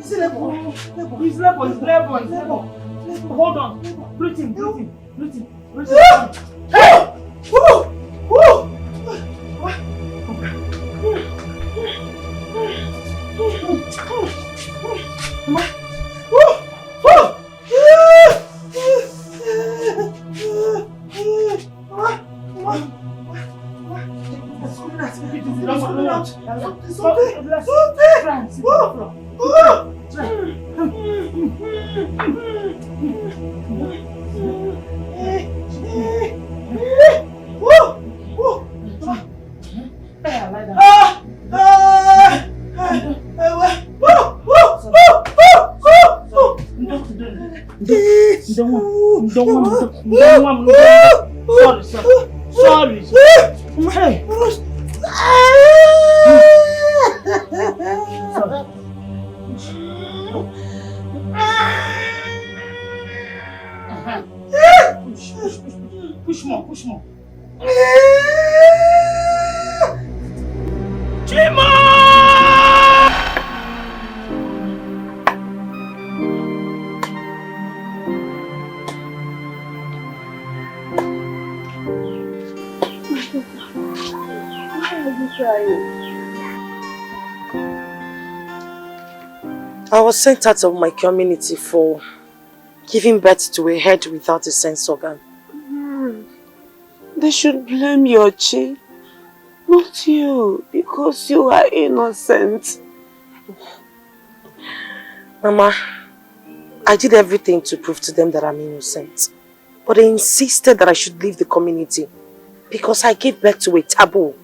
Is it labor? It's labor. Hold on. Breathe in. Hey! Sorry. Hey. Push more. Chima! I was sent out of my community for giving birth to a head without a sense organ. They should blame your chi, not you, because you are innocent. Mama, I did everything to prove to them that I'm innocent. But they insisted that I should leave the community because I gave birth to a taboo.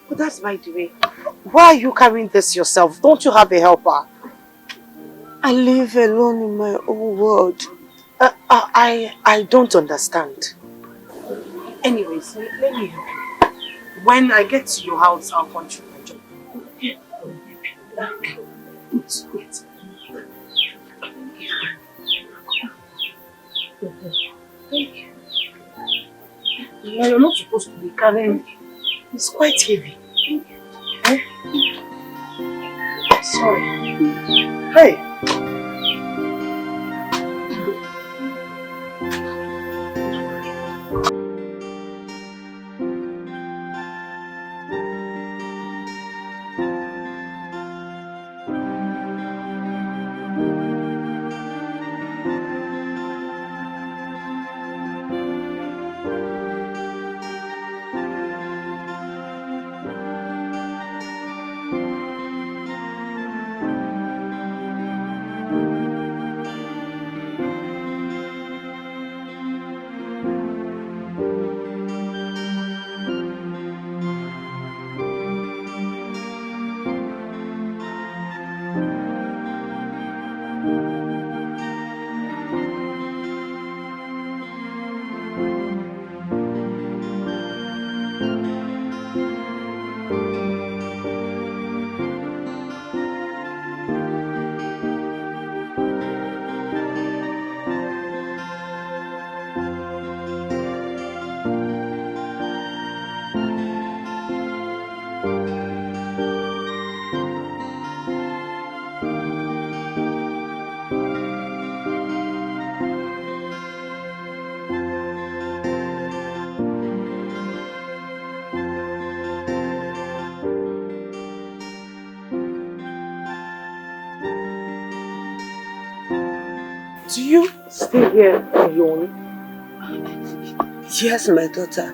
But that's by the way. Why are you carrying this yourself? Don't you have a helper? I live alone in my own world. I don't understand. Anyways, let me help you. When I get to your house, I'll contribute my job. Wait. Thank you. You're not supposed to be carrying. It's quite heavy. Thank you. Sorry. Hey. Do you stay here alone? Yes, my daughter.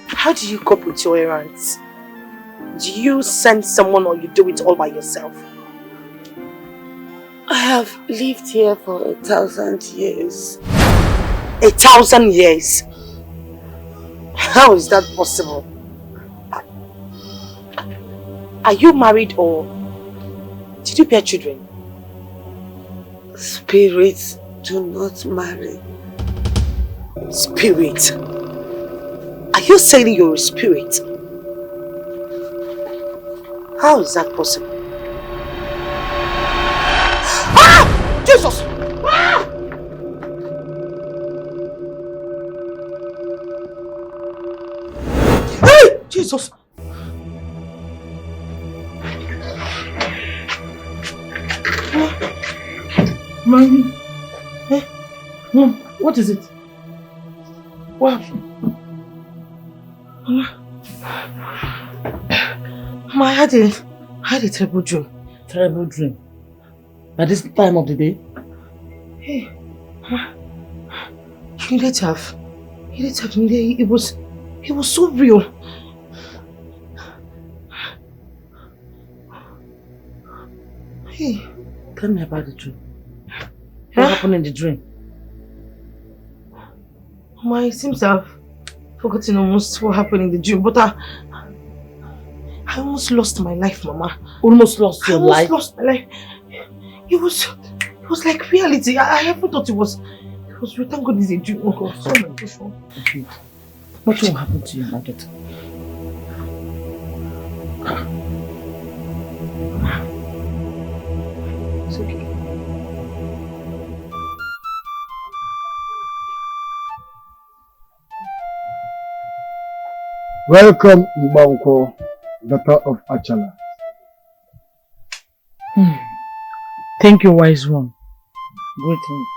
How do you cope with your errands? Do you send someone or you do it all by yourself? I have lived here for 1,000 years. 1,000 years? How is that possible? Are you married or did you bear children? Spirits do not marry. Spirit? Are you saying you're a spirit? How is that possible? Ah! Jesus! Ah! Jesus. Mommy. Mom, what is it? What happened? Mama, I had a terrible dream. Terrible dream. At this time of the day? Hey, Mama, you need to have me. It was so real. Hey, tell me about the dream. What happened in the dream? Mama, it seems I've forgotten almost what happened in the dream, but I almost lost my life, Mama. Almost lost your life? I almost lost my life. It was like reality. I never thought it was real. Thank God it's a dream. Oh God, so my gosh. Okay. What will happen to you, my daughter? It's okay. Welcome, Mbanko, daughter of Achala. Thank you, wise one. Greetings.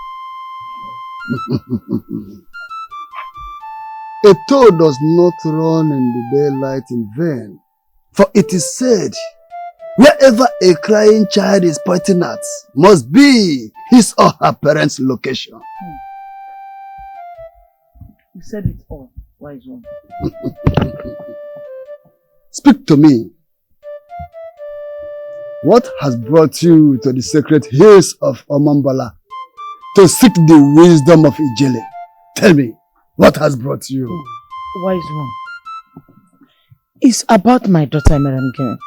A toad does not run in the daylight in vain, for it is said, wherever a crying child is pointing at must be his or her parents' location. You said it all, wise one. Speak to me. What has brought you to the sacred hills of Omambala to seek the wisdom of Ijele? Tell me, what has brought you? Wise one. It's about my daughter, Emeremgene.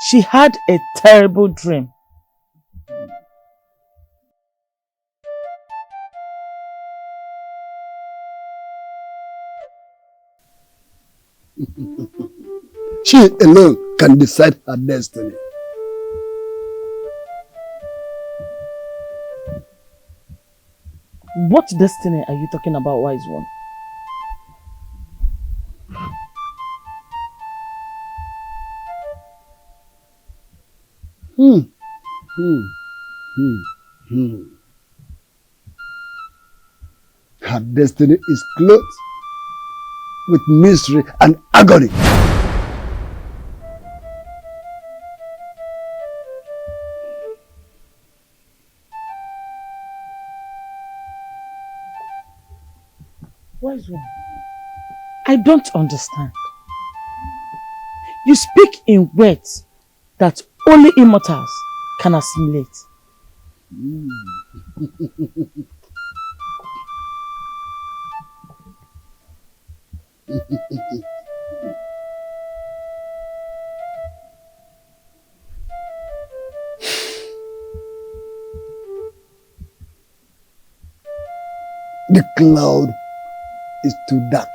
She had a terrible dream. She alone can decide her destiny. What destiny are you talking about, wise one? Her destiny is clothed with misery and agony. Wise one, I don't understand. You speak in words that only immortals can assimilate. The cloud is too dark.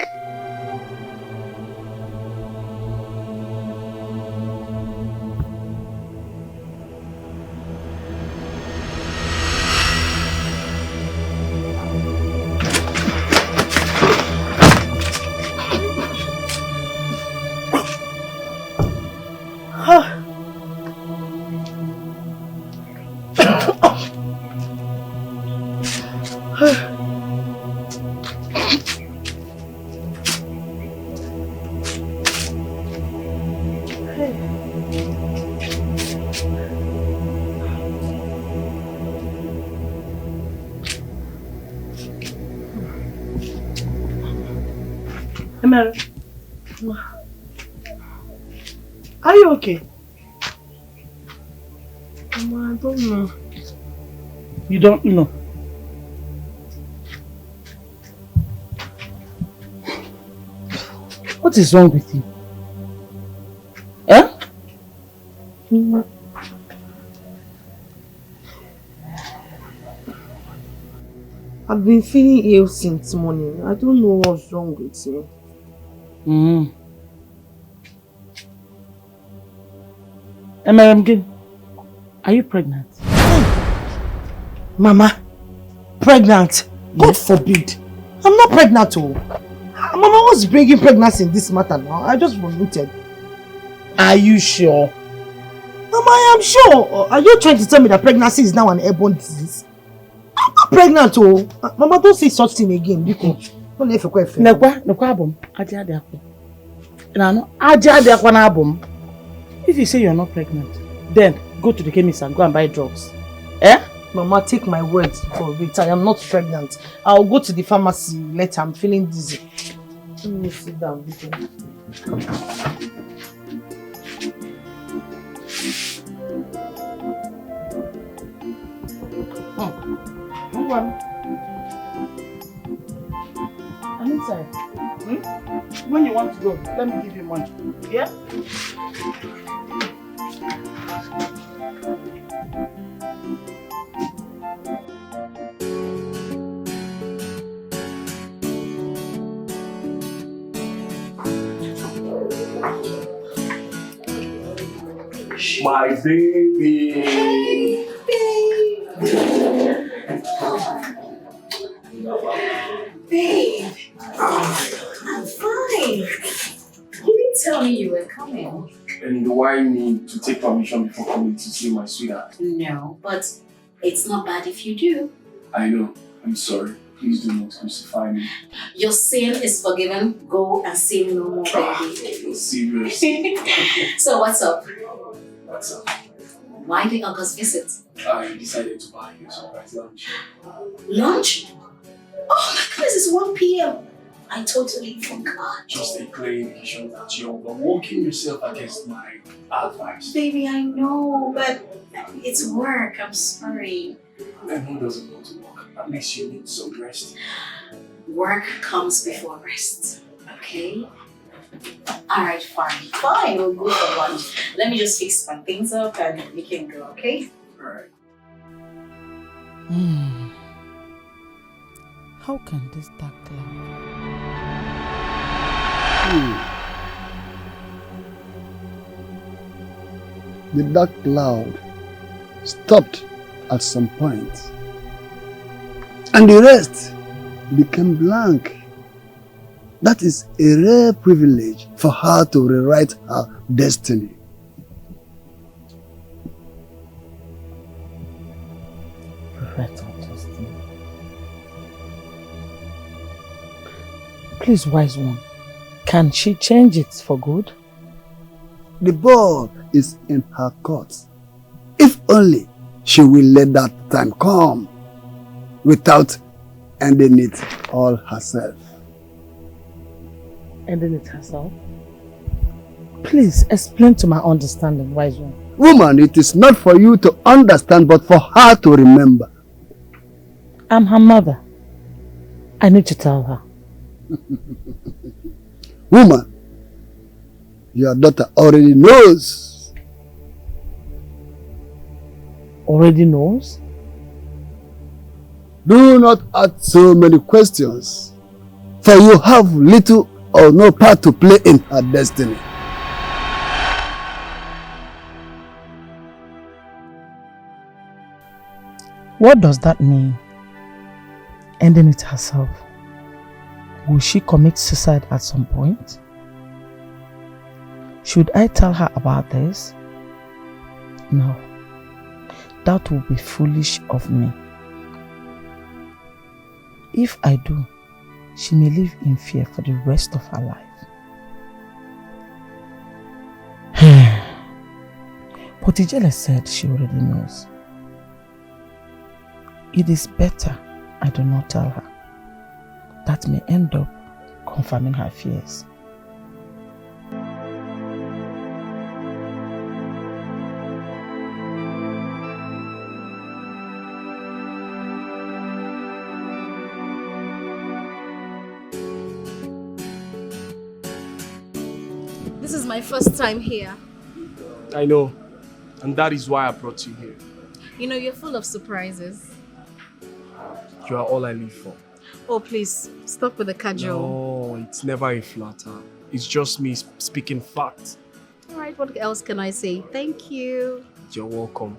Emere, Are you okay? Mama, I don't know. you don't know. What is wrong with you? Eh? I've been feeling ill since morning. I don't know what's wrong with me. Emeremgene, are you pregnant? Mama, pregnant? God forbid. I'm not pregnant, oh. Mama, what's bringing pregnancy in this matter now? I just vomited. Are you sure? Mama, I am sure. Are you trying to tell me that pregnancy is now an airborne disease? I'm not pregnant, oh. Mama, don't say such thing again. Because don't let me If you say you're not pregnant, then go to the chemist and go and buy drugs. Eh? Mama, take my word for it. I am not pregnant. I'll go to the pharmacy later. I'm feeling dizzy. Let me sit down. Move on. I'm inside. When you want to go, let me give you money. Yeah? My baby. Hey, babe. I'm fine. You didn't tell me you were coming. And do I need to take permission before coming to see my sweetheart? No, but it's not bad if you do. I know. I'm sorry. Please do not crucify me. Your sin is forgiven. Go and sin no more, baby. Serious. So what's up? What's up? Why the August visit? I decided to buy you a surprise lunch. Lunch? Oh my goodness, it's 1 p.m. I totally forgot. Just a clear indication that you're working yourself against my advice. Baby, I know, but it's work. I'm sorry. And who doesn't want to work? At least you need some rest. Work comes before rest. Okay? Alright, fine. Fine, we'll go for lunch. Let me just fix my things up and we can go, okay? Alright. How can this dark cloud? The dark cloud stopped at some point, and the rest became blank. That is a rare privilege for her to rewrite her destiny. Rewrite her destiny. Please, wise one, can she change it for good? The ball is in her court. If only she will let that time come without ending it all herself. Ending it herself? Please explain to my understanding, wise one. Woman, it is not for you to understand, but for her to remember. I'm her mother. I need to tell her. Woman, your daughter already knows. Already knows? Do not ask so many questions, for you have little or no part to play in her destiny. What does that mean? Ending it herself. Will she commit suicide at some point? Should I tell her about this? No. That would be foolish of me. If I do, she may live in fear for the rest of her life. But Ijele said she already knows. It is better I do not tell her. That may end up confirming her fears. This is my first time here. I know. And that is why I brought you here. You know, you're full of surprises. You are all I live for. Oh, please, stop with the casual. No, it's never a flatter. It's just me speaking facts. All right, what else can I say? Thank you. You're welcome.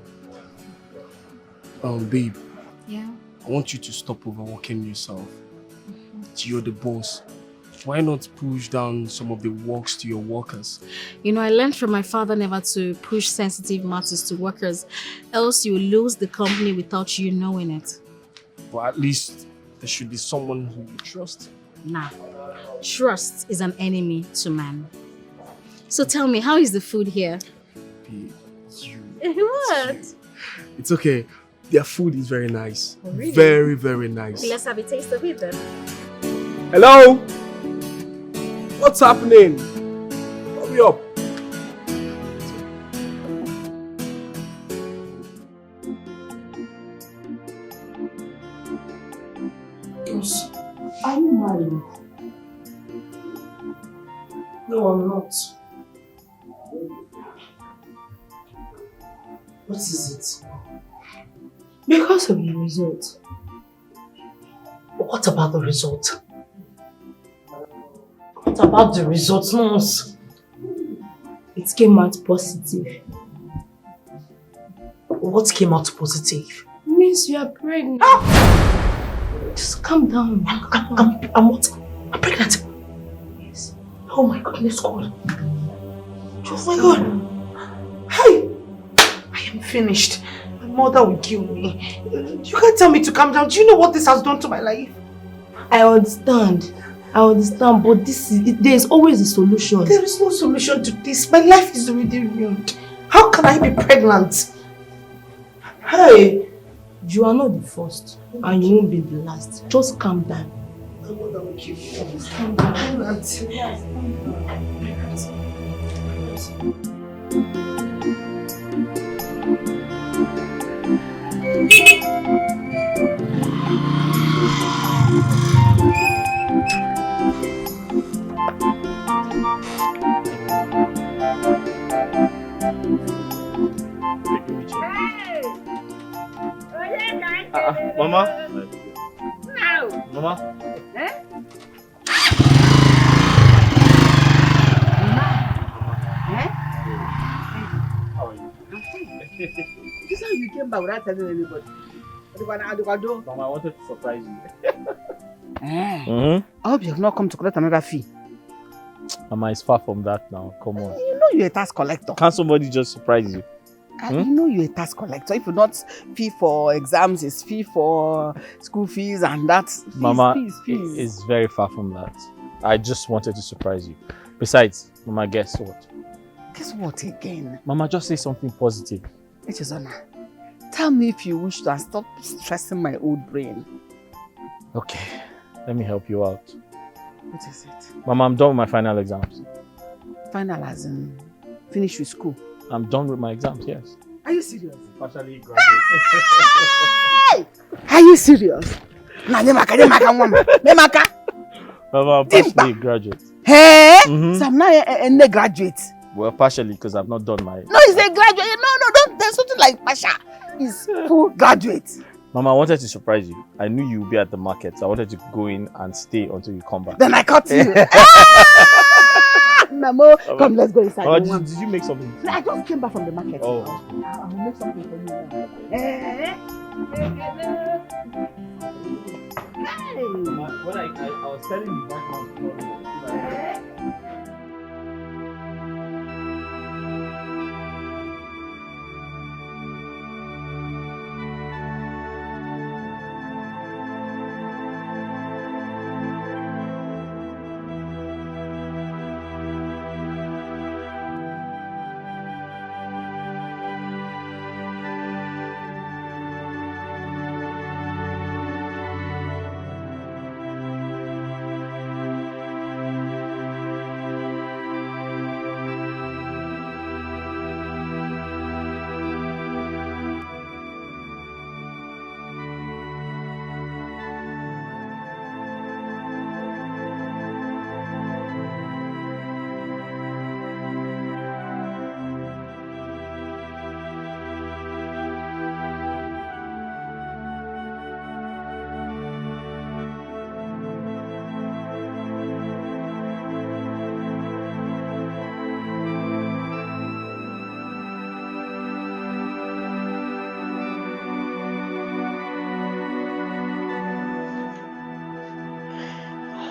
Babe. Yeah? I want you to stop overworking yourself. You're the boss. Why not push down some of the works to your workers? You know, I learned from my father never to push sensitive matters to workers, else you will lose the company without you knowing it. But at least there should be someone who you trust. Nah, trust is an enemy to man. So tell me, how is the food here? What? It's okay. Their food is very nice. Oh, really? Very, very nice. Let's have a taste of it then. Hello? What's happening? Hurry up. Yes. Are you married? No, I'm not. What is it? Because of the result. What about the result? What about the result, nurse? It came out positive. What came out positive? It means you are pregnant. Just calm down. I'm what? I'm pregnant. Yes. Oh my goodness, God. Oh my God. Hey! I am finished. My mother will kill me. You can't tell me to calm down. Do you know what this has done to my life? I understand, but there is always a solution. There is no solution to this. My life is already ruined. How can I be pregnant? Hey! You are not the first, and you won't be the last. Just calm down. My mother will kill me. Calm down. Mama? No. Mama? Eh? How are you? This is how you came back without telling anybody. Mama, I wanted to surprise you. I hope you have not come to collect another fee. Mama, it's far from that now. Come on. You know you're a tax collector. Can't somebody just surprise you? You know you're a tax collector. If you not fee for exams, it's fee for school fees and that's fees, Mama, fees. it's very far from that. I just wanted to surprise you. Besides, Mama, guess what? Guess what again? Mama, just say something positive. Echezona, tell me if you wish to and stop stressing my old brain. Okay, let me help you out. What is it? Mama, I'm done with my final exams. Final as in finish with school? I'm done with my exams, yes. Are you serious? Partially graduate. Hey! Are you serious? Nah, Nemaka. Mama, I'm partially graduate. Hey! So I'm not a graduate. Well, partially because I've not done my... No, he's a graduate. No, don't. There's something like Pasha. He's full graduate. Mama, I wanted to surprise you. I knew you would be at the market, so I wanted to go in and stay until you come back. Then I caught you. Mamo, come, let's go inside. Mama, did you make something? I just came back from the market. Oh. I will make something for you now. Hey! Mama, when I was telling you right now,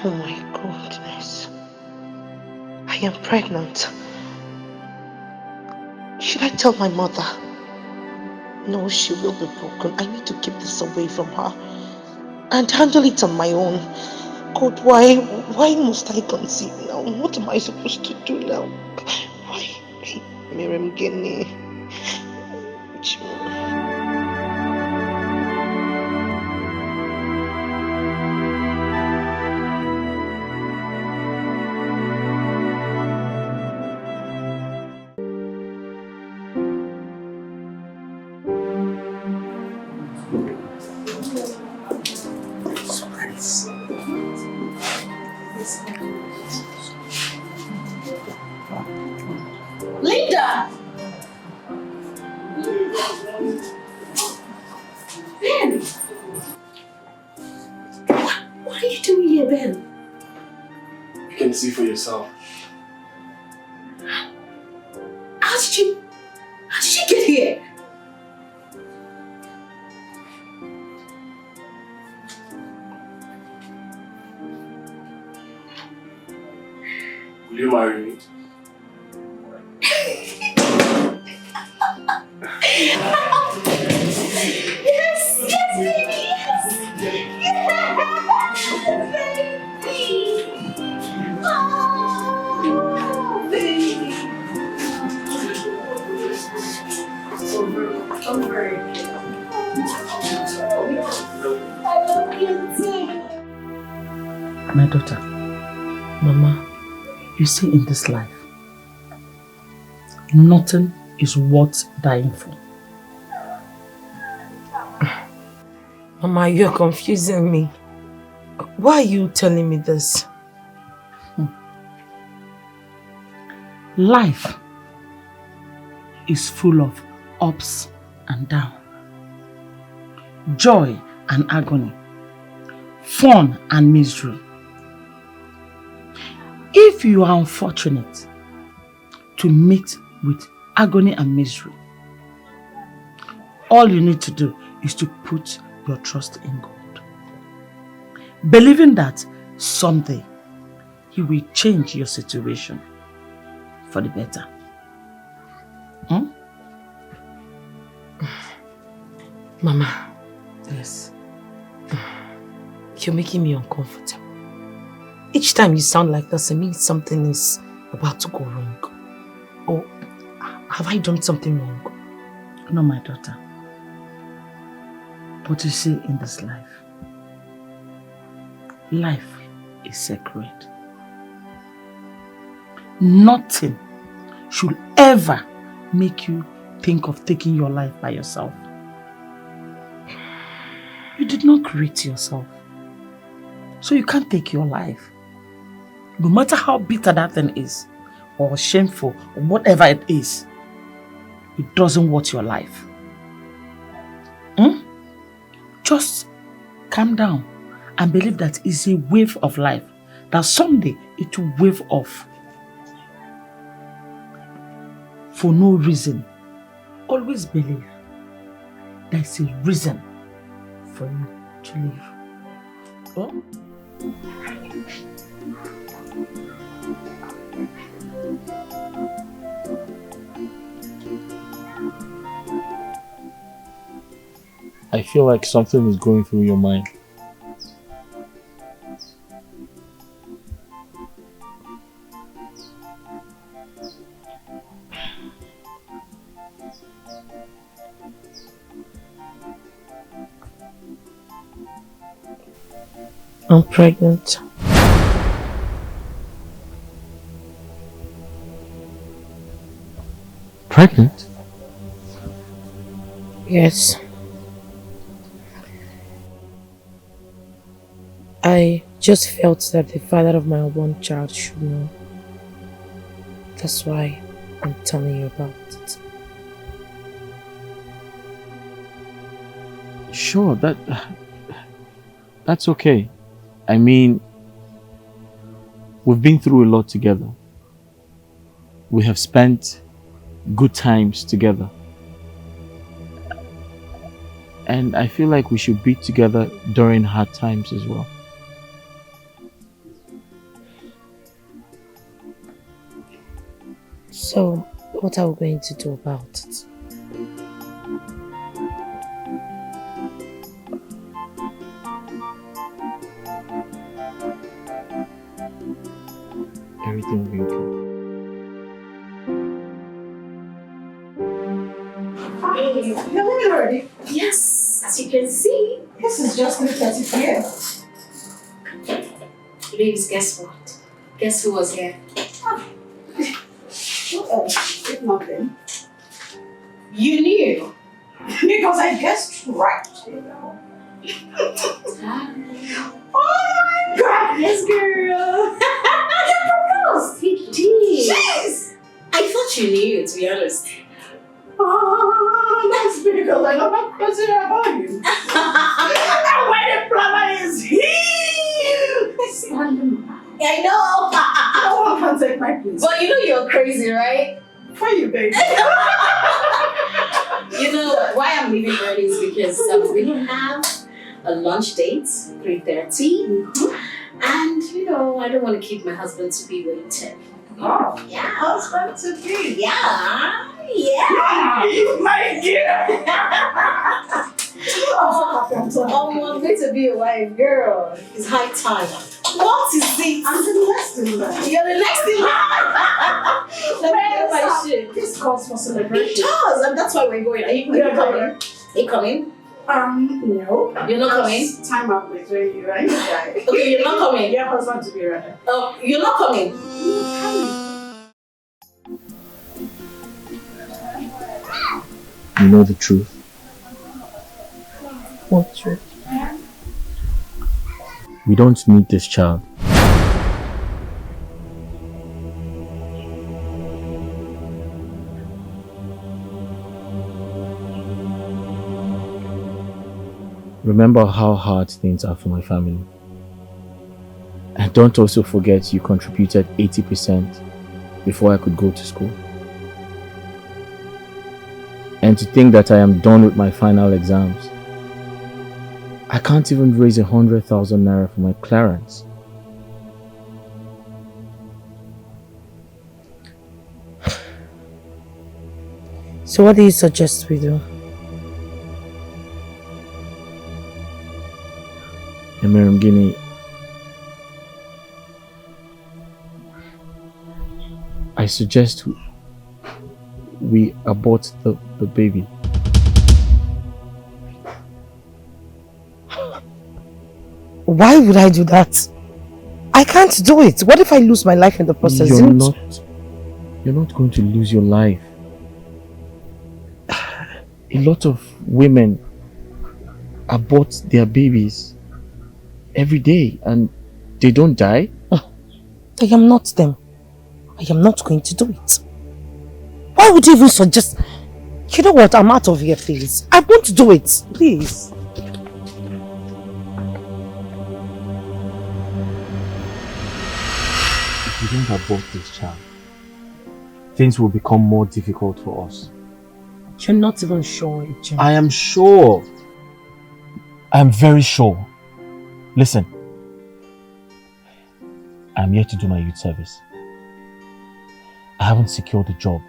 Oh my goodness. I am pregnant. Should I tell my mother? No, she will be broken. I need to keep this away from her and handle it on my own. God, why must I conceive now? What am I supposed to do now? Why? Miriam Gini. Linda! Ben! What are you doing here, Ben? You can see for yourself. How did you get here? Will you marry me? Yes, baby, yes! Baby! Oh, baby! I'm very I love you too. My daughter, Mama, you see in this life, nothing is worth dying for. Mama, you're confusing me. Why are you telling me this? Life is full of ups and downs, joy and agony, fun and misery. If you are unfortunate to meet with agony and misery, all you need to do is to put your trust in God, believing that someday He will change your situation for the better. Mama, yes. You're making me uncomfortable. Each time you sound like this, it means something is about to go wrong. Or have I done something wrong? No, my daughter. But you see, in this life is sacred. Nothing should ever make you think of taking your life by yourself. You did not create yourself, so you can't take your life. No matter how bitter that thing is, or shameful, or whatever it is, it doesn't worth your life. Just calm down and believe that it's a wave of life, that someday it will wave off. For no reason. Always believe there's a reason for you to live. Oh? I feel like something is going through your mind. I'm pregnant. Pregnant? Yes. I just felt that the father of my unborn child should know. That's why I'm telling you about it. Sure, that's okay. I mean, we've been through a lot together. We have spent good times together. And I feel like we should be together during hard times as well. So, what are we going to do about it? Everything will be okay. You're ready? Yes, as you can see. This is just 3:30 p.m. Ladies, guess what? Guess who was here? What else? If nothing. You knew. Because I guessed right. Oh my God! Yes, girl. You proposed! He did. Jeez! I thought you knew, to be honest. Oh, that's because I know how crazy about you. And when the planner is here! I know. No one can take my place. But you know you're crazy, right? For you, baby. You know why I'm leaving early is because we have a lunch date, 3:30. And you know, I don't want to keep my husband to be waiting. Oh, Yeah. husband to be. Yeah. My dear. Oh, I'm going to be a wife, girl. It's high time. What is it? I'm the next in line. You're the next in line. Let me get my shit. This calls for celebration. It does, and that's why we're going. Are you coming? Are you coming? No. You're not coming? Time out with you, right? Okay, you're not coming. Your husband to be ready. Oh, you're not coming. You know the truth. What truth? We don't need this child. Remember how hard things are for my family. And don't also forget you contributed 80% before I could go to school. And to think that I am done with my final exams. I can't even raise 100,000 naira for my clearance. So what do you suggest we do? Emiram Guinea, I suggest we abort the baby. Why would I do that? I can't do it. What if I lose my life in the process? You're not going to lose your life. A lot of women abort their babies every day and they don't die. I am not them. I am not going to do it. Why would you even suggest? You know what? I'm out of here, please. I won't do it. Please. If we don't abort this child, things will become more difficult for us. You're not even sure, Jim. I am sure. I am very sure. Listen, I'm here to do my youth service. I haven't secured a job.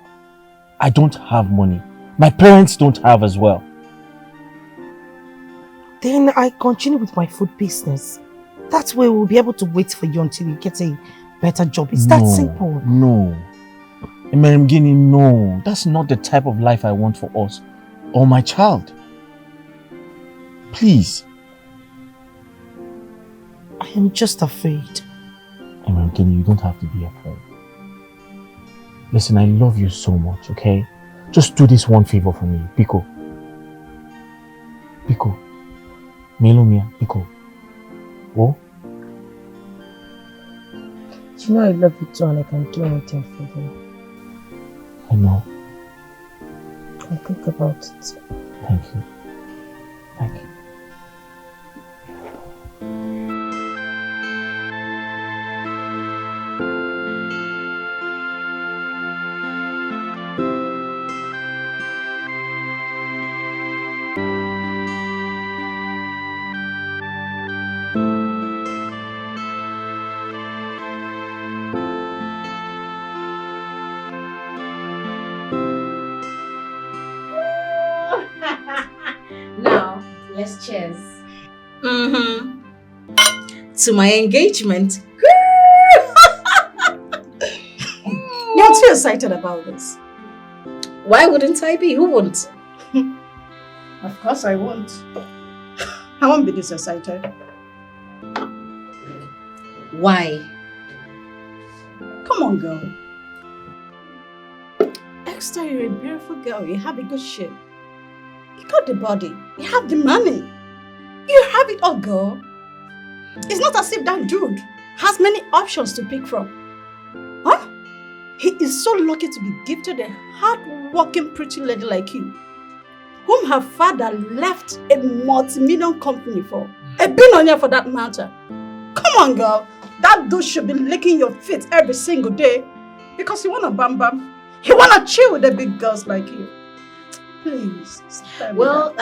I don't have money. My parents don't have as well. Then I continue with my food business. That way we'll be able to wait for you until you get a better job. It's that simple. No. Emiram Guinea, no. That's not the type of life I want for us or my child. Please. I am just afraid. Emiram Guinea, you don't have to be afraid. Listen, I love you so much, okay? Just do this one favor for me, Biko. Biko. Melomia, Biko. Oh? You know I love you too and I can do anything for you. I know. I'll think about it. Thank you. Thank you. Cheers, cheers. To my engagement. You're too excited about this. Why wouldn't I be? Who wouldn't? Of course I won't. I won't be this excited. Why? Come on, girl. Esther, you're a beautiful girl. You have a good shape. You got the body. You have the money. You have it all, girl. It's not as if that dude has many options to pick from. Huh? He is so lucky to be gifted a hard-working pretty lady like you, whom her father left a multi-million company for. A billionaire for that matter. Come on, girl. That dude should be licking your feet every single day because he wanna bam bam. He wanna chill with the big girls like you. Please. Well,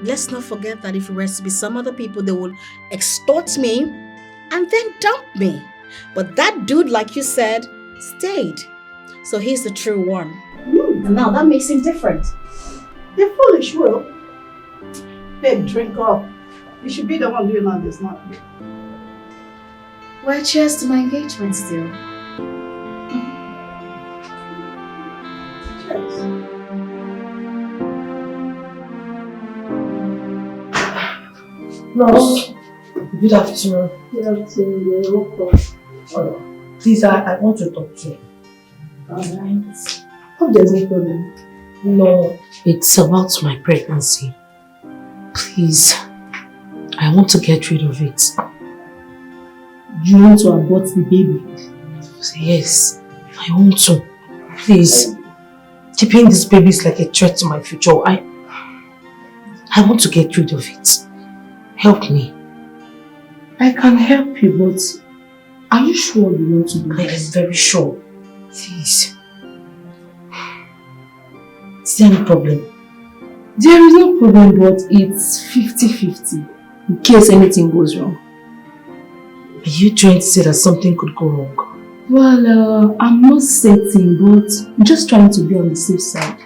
let's not forget that if it was to be some other people, they will extort me and then dump me. But that dude, like you said, stayed. So he's the true one. And now that makes him different. You're foolish, Will. Babe, drink up. You should be the one doing all this, not me. Well, cheers to my engagement still. Cheers. Ross, good afternoon. Good afternoon. You're welcome. Please, I want to talk to you. Alright. Hope there's no problem. No, it's about my pregnancy. Please, I want to get rid of it. You want to abort the baby? Yes, I want to. Please, keeping this baby is like a threat to my future. I want to get rid of it. Help me. I can help you, but are you sure you want to do I this? am very sure. Please. Is there any problem? There is no problem, but it's 50-50 in case anything goes wrong. Are you trying to say that something could go wrong? Well, I'm not certain, but I'm just trying to be on the safe side.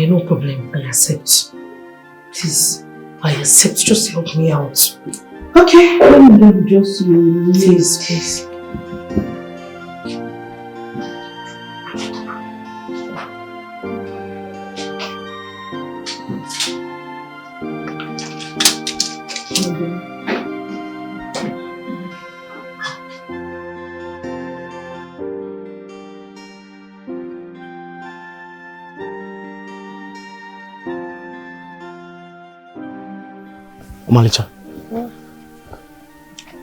No problem. I accept. Please, I accept. Just help me out. Okay, let me help just you. Please, please. Malicha,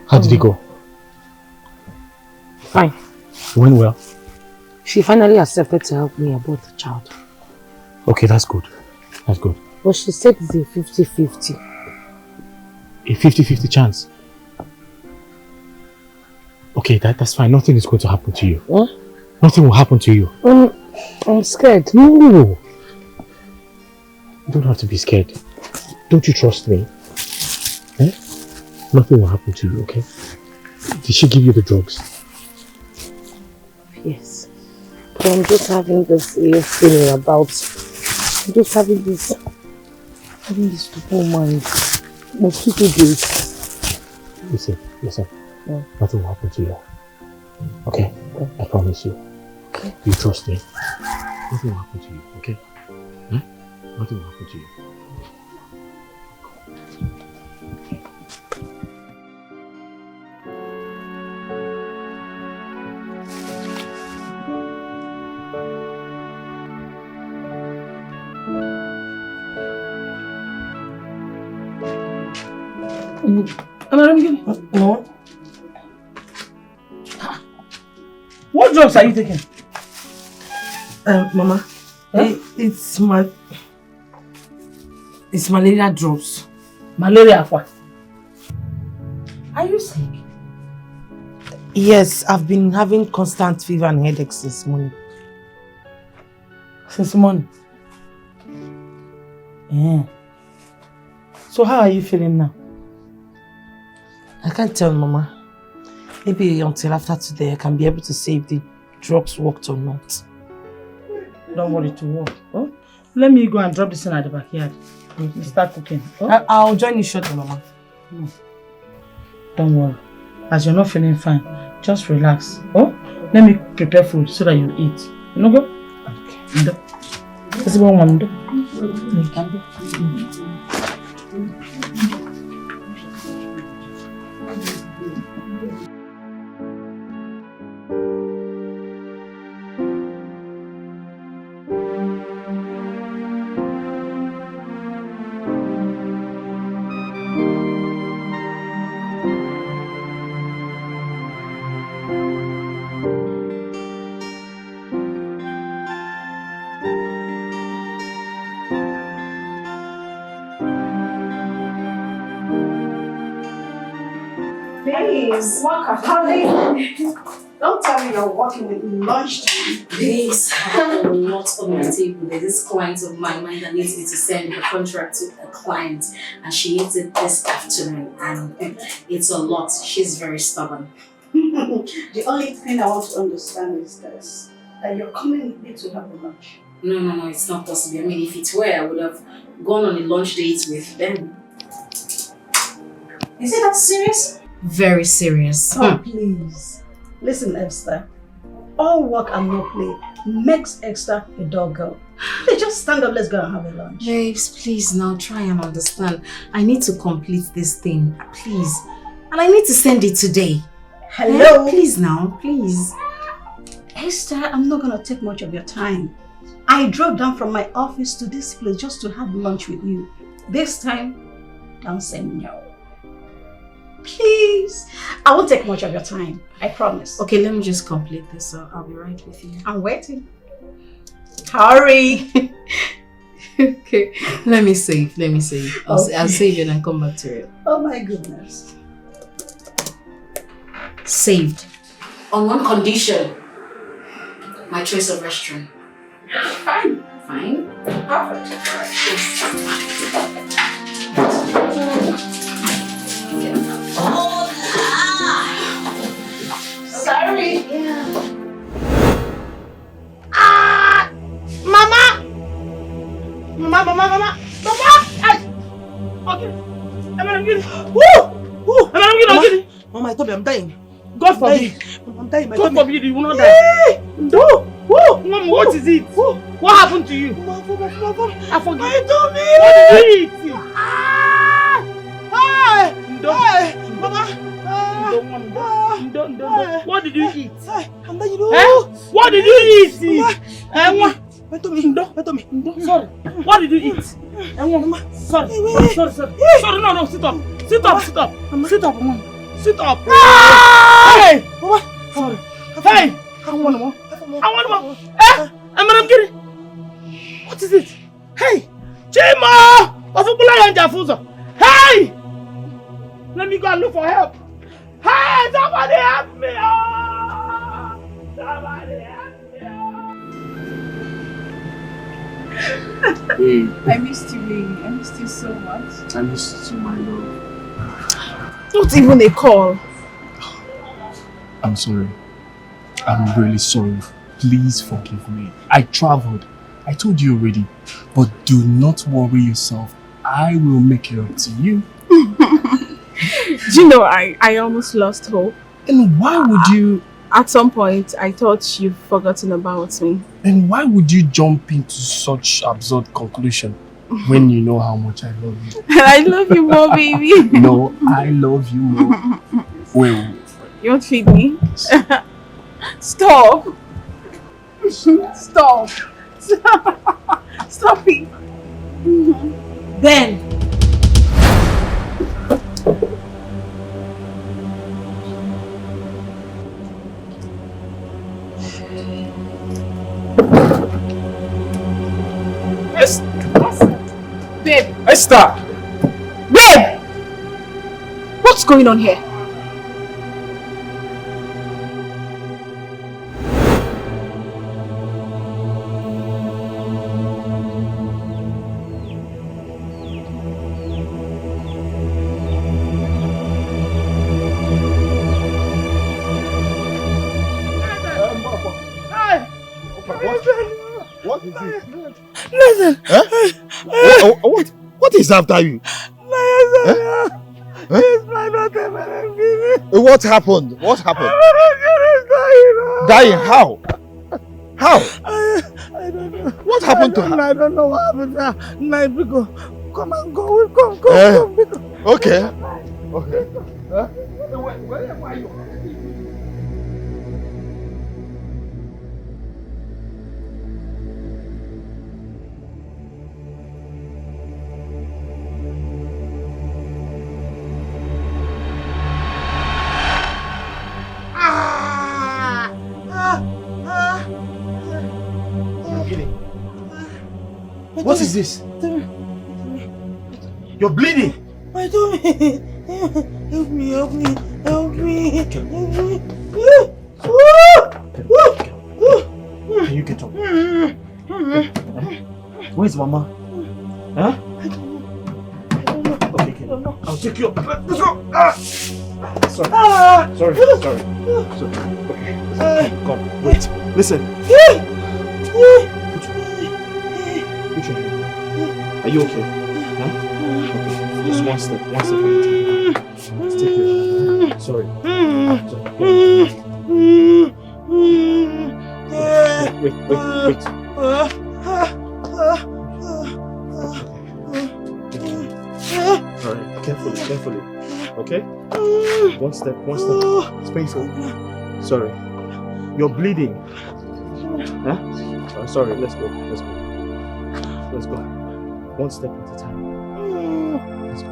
how did it go? Fine. It went well. She finally accepted to help me abort the child. Okay, that's good. That's good. But she said it's a 50-50. A 50-50 chance. Okay, that's fine. Nothing is going to happen to you. Huh? Nothing will happen to you. I'm scared. No. You don't have to be scared. Don't you trust me? Eh? Nothing will happen to you, okay? Did she give you the drugs? Yes. But I'm just having this feeling about... I'm just having this stupid mind. Mosquito days. Listen. Yeah. Nothing will happen to you. Okay? I promise you. Okay. You trust me. Nothing will happen to you, okay? Eh? Nothing will happen to you. No. What drugs are you taking? Mama, it's malaria drops. Malaria, what? Are you sick? Yes, I've been having constant fever and headaches since morning. Since morning? Yeah. So how are you feeling now? I can't tell, Mama. Maybe until after today I can be able to say if the drugs worked or not. Don't worry to work. Oh? Let me go and drop this in at the backyard. You start cooking. Oh? I'll join you shortly, Mama. No. Don't worry. As you're not feeling fine, just relax. Oh, let me prepare food so that you eat. You know, go? Okay. This is what I'm doing. Don't tell me you're working with lunch. Please, I have a lot on my table. There's this client of mine that needs me to send a contract to a client, and she needs it this afternoon, and it's a lot. She's very stubborn. The only thing I want to understand is this, that you're coming with me to have a lunch. No, it's not possible. I mean, if it were, I would have gone on a lunch date with them. Is it that serious? Very serious. Oh, please. Listen, Esther. All work and no play makes Esther a dog girl. Please just stand up, let's go and have a lunch. Babes, please now try and understand. I need to complete this thing, please. And I need to send it today. Hello? Please now, please. Esther, I'm not going to take much of your time. I drove down from my office to this place just to have lunch with you. This time, don't say no. Please. I won't take much of your time. I promise. Okay, let me just complete this. So I'll be right with you. I'm waiting. Hurry. Okay, let me save. I'll save it and come back to it. Oh my goodness. Saved. On one condition. My choice of restaurant. Fine. Fine? Perfect. Sorry. Yeah. Mama! Okay. I'm getting. Mama, I told you I'm dying. God forbid. I'm dying. God forbid you will not die. No. Mama, what is it? What happened to you? I forget. My tummy. What did you eat? Mama. Don't. What did you eat? I'm dying. What did you eat? My tummy. Sorry. What did you eat? Mama. Sorry. No. Sit up. Sit up, Mama. Sit up. Hey! Mama. Sorry. Hey! I want more. I'm getting. What is it? Hey! Chima! Hey! Let me go and look for help. Hey! Somebody help me! Somebody help me! I missed you, baby. I missed you so much. I missed you, my love. Not even a call. I'm sorry. I'm really sorry. Please forgive me. I traveled. I told you already. But do not worry yourself. I will make it up to you. Do you know, I almost lost hope. And why would you... At some point, I thought you'd forgotten about me. And why would you jump into such absurd conclusion when you know how much I love you? I love you more, baby. No, I love you more. Wait. You won't feed me? Stop. Stop it. Ben. Babe. Esther! Babe! What's going on here? What is it? What What is after you? It's my daughter, What happened? What happened? Dying? How? How? I don't know. What happened to her? I don't know what happened to her. Night, Biko. Come and go. Come, Biko. Okay. Okay. Where are you? What is this? You're bleeding. My tummy. Help me, help me, help me. Can you get up? Where's Mama? Huh? I don't know. Okay, I'll take you up. Let's go. Sorry. Sorry. Okay. Come. Wait. Listen. Put your hand. Are you okay? Huh? Okay. Just one step at a time. Just take it. Sorry. Wait. Alright, carefully. Okay? One step. It's painful. Sorry. You're bleeding. Huh? Oh, sorry, let's go. One step at a time. Let's go.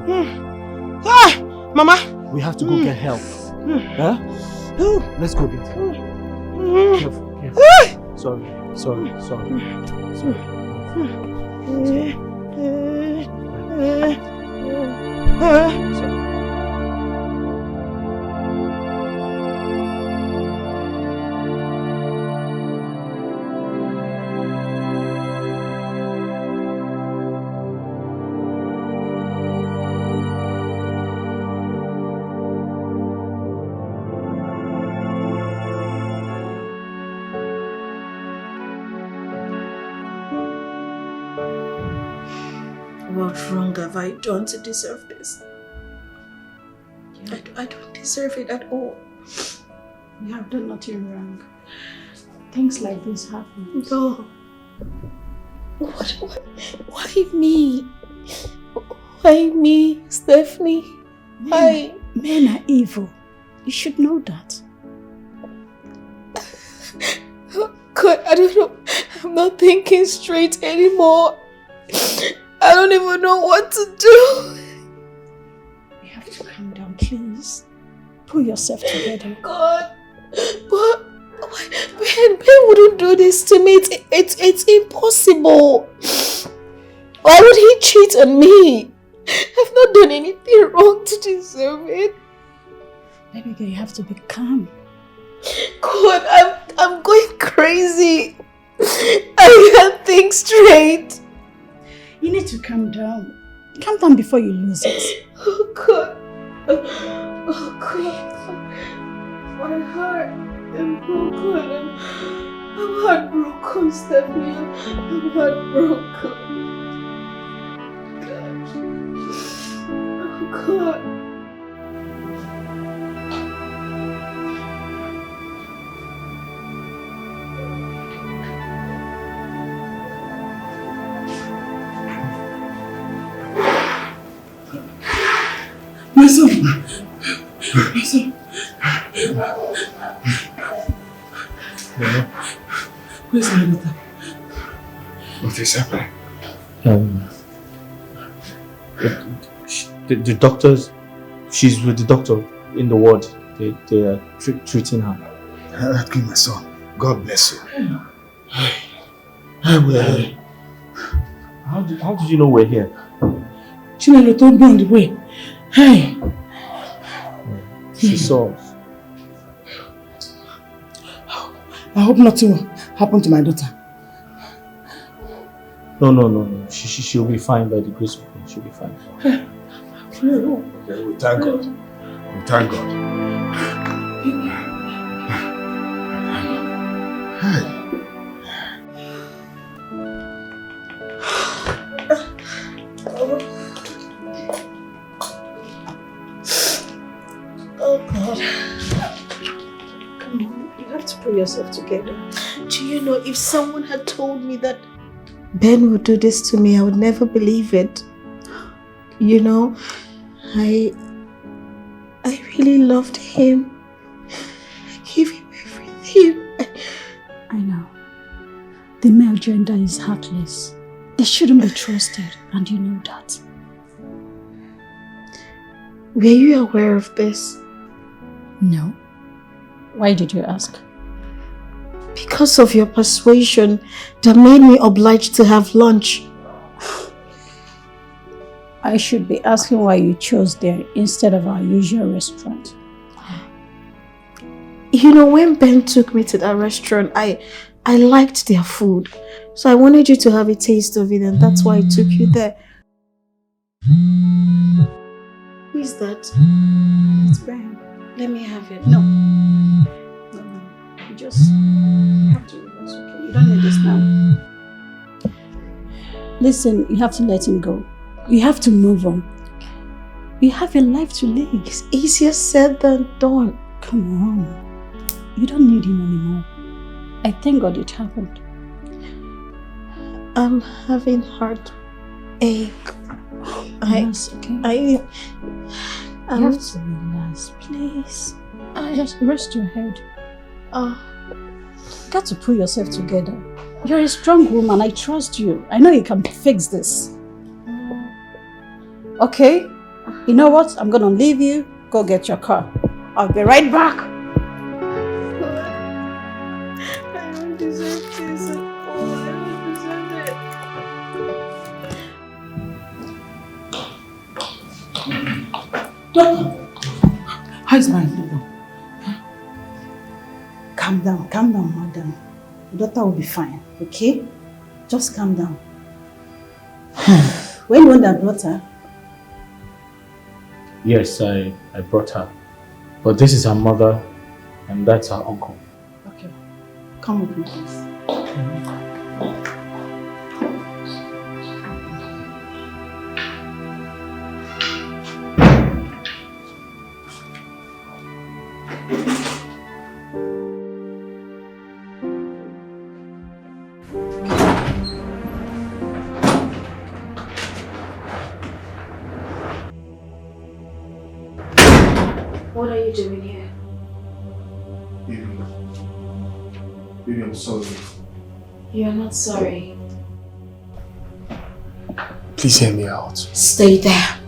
Mama! We have to go get help. Huh? Let's go get help. Careful. Sorry. What wrong have I done to deserve this? I don't deserve it at all. You have done nothing wrong. Things like this happen. No. Why me? Why me, Stephanie? Why? Men are evil. You should know that. God, I don't know. I'm not thinking straight anymore. I don't even know what to do. You have to calm down, please. Pull yourself together. God, but Ben wouldn't do this to me. It's impossible. Why would he cheat on me? I've not done anything wrong to deserve it. Baby girl, you have to be calm. God, I'm going crazy. I can't think straight. You need to calm down. Calm down before you lose it. Oh God. Oh God. My heart is broken. I'm heartbroken, Stephanie. I'm heartbroken. God. Oh God. My son. Where's my daughter? What is happening? The doctors, she's with the doctor in the ward. They are treating her. That's good, my son. God bless you. How did you know we're here? Chinelo told me on the way. Hey! She saw us. I hope nothing will happen to my daughter. No. She'll be fine by the grace of God. She'll be fine. Okay, we thank God. We thank God. Hey. Just pull yourself together. Do you know, if someone had told me that Ben would do this to me, I would never believe it. You know, I really loved him. I gave him everything. I know. The male gender is heartless. They shouldn't be trusted, and you know that. Were you aware of this? No. Why did you ask? Because of your persuasion that made me obliged to have lunch. I should be asking why you chose there instead of our usual restaurant. You know, when Ben took me to that restaurant, I liked their food. So I wanted you to have a taste of it, and that's why I took you there. Who is that? It's Brian. Let me have it. No. You just have to relax, okay? You don't need this now. Listen, you have to let him go. You have to move on. You have a life to live. It's easier said than done. Come on. You don't need him anymore. I thank God it happened. I'm having heartache. Yes, okay. You have to relax, please. Just rest your head. You got to pull yourself together. You're a strong woman. I trust you. I know you can fix this. Okay? You know what? I'm gonna leave you. Go get your car. I'll be right back. I don't deserve this at all. I don't deserve it. Doctor, how is my liver? Calm down, madam. The daughter will be fine, okay? Just calm down. When you want that daughter? Yes, I brought her. But this is her mother and that's her uncle. Okay. Come with me, please. What are you doing here? Baby, I'm sorry. You're not sorry. Please hear me out. Stay there.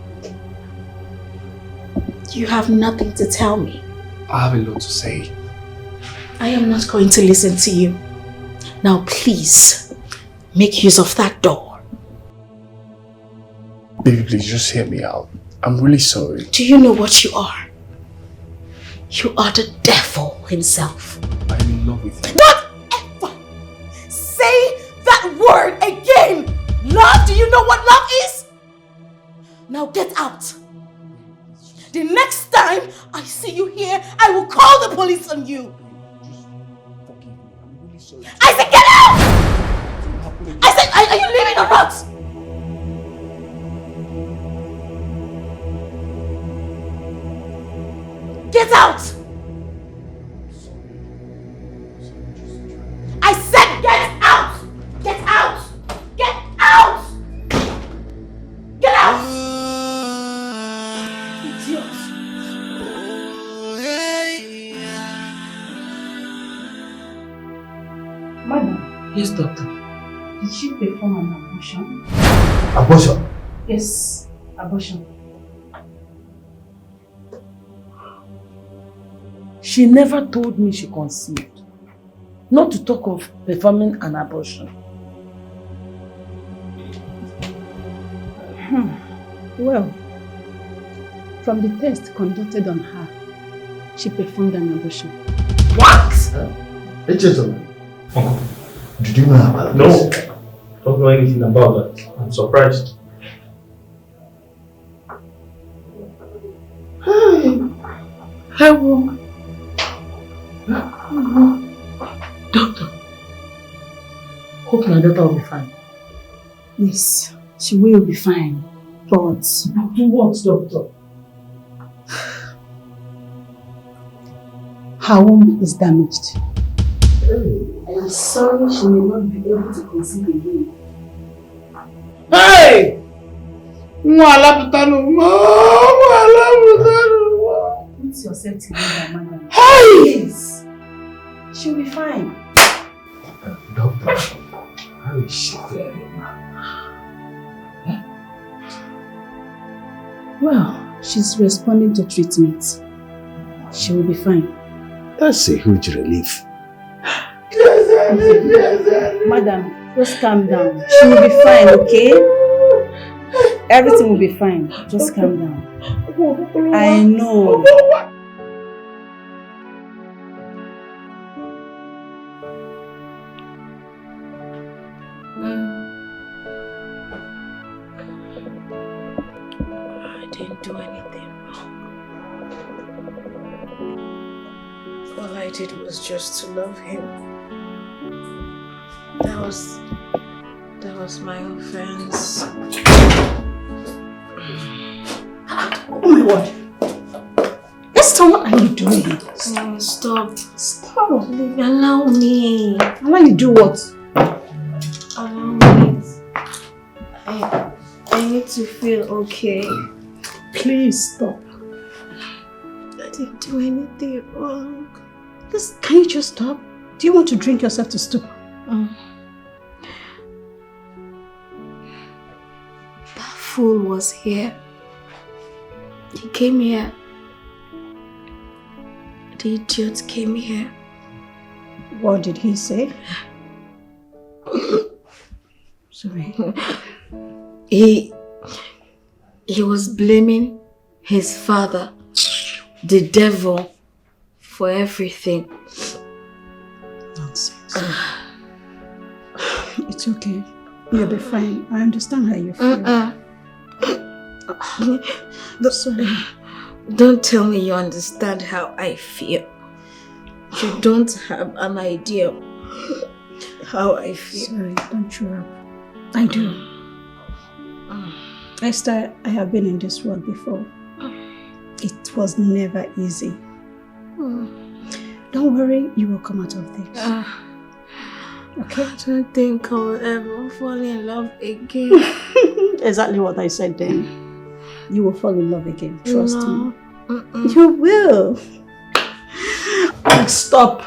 You have nothing to tell me. I have a lot to say. I am not going to listen to you. Now please, make use of that door. Baby, please just hear me out. I'm really sorry. Do you know what you are? You are the devil himself. I'm in love with you. Don't ever say that word again! Love? Do you know what love is? Now get out. The next time I see you here, I will call the police on you. I said get out! I said, are you leaving or not? Get out! I said get out! Get out! Get out! Get out! Idiot! Madam. Yes, doctor. Did she perform an abortion? Abortion? Yes, abortion. She never told me she conceived. Not to talk of performing an abortion. Well, from the test conducted on her, she performed an abortion. What? Hey, gentlemen. Uncle. Did you know about No. this? Don't know anything about that. I'm surprised. Hello. Doctor, hope my daughter will be fine. Yes, she will be fine. But what, doctor? her womb is damaged. I'm sorry she may not be able to conceive again. Hey! Put yourself together, madam. Hey! Please. She'll be fine. Doctor, how is she faring now? Well, she's responding to treatment. She will be fine. That's a huge relief. Madam, just calm down. She will be fine, okay? Everything will be fine. Just calm down. I know. I didn't do anything wrong. All I did was just to love him. That was my offense. Oh my word. Esther, what are you doing? Stop. Stop. Allow me. Allow you do what? Allow me. I need to feel okay. Please stop. I didn't do anything wrong. Can you just stop? Do you want to drink yourself to stupor? That fool was here. He came here. The idiot came here. What did he say? Sorry. He was blaming his father, the devil, for everything. Nonsense. It's okay. You'll be fine. I understand how you feel. Sorry. Don't tell me you understand how I feel. You don't have an idea how I feel. Sorry, don't cheer up. I do. Esther, I have been in this world before. It was never easy. Don't worry, you will come out of this. Okay? I don't think I will ever fall in love again. Exactly what I said then. You will fall in love again. Trust me. You will. Stop.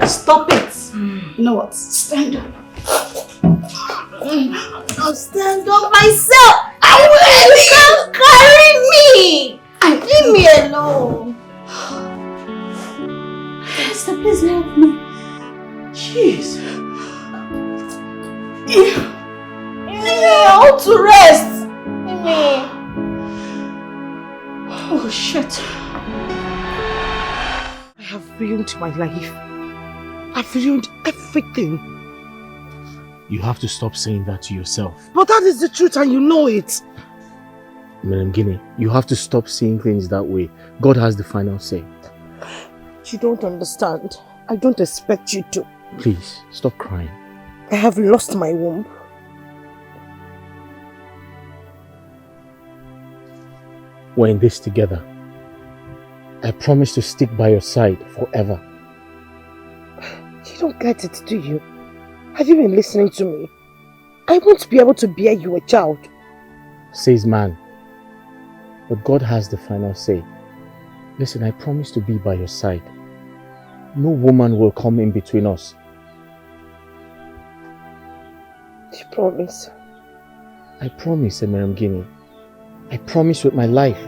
Stop it. You know what? Stand up. I'll stand up myself. I will. Carry me. Leave me alone. Esther, please help me. Jeez. I want to rest. Oh shit. I have ruined my life. I've ruined everything. You have to stop saying that to yourself. But that is the truth and you know it. Madam Guinea, you have to stop seeing things that way. God has the final say. You don't understand. I don't expect you to. Please, stop crying. I have lost my womb. We're in this together. I promise to stick by your side forever. You don't get it, do you? Have you been listening to me? I won't be able to bear you a child. Says man. But God has the final say. Listen, I promise to be by your side. No woman will come in between us. You promise? I promise, Madam Guinea. I promise with my life.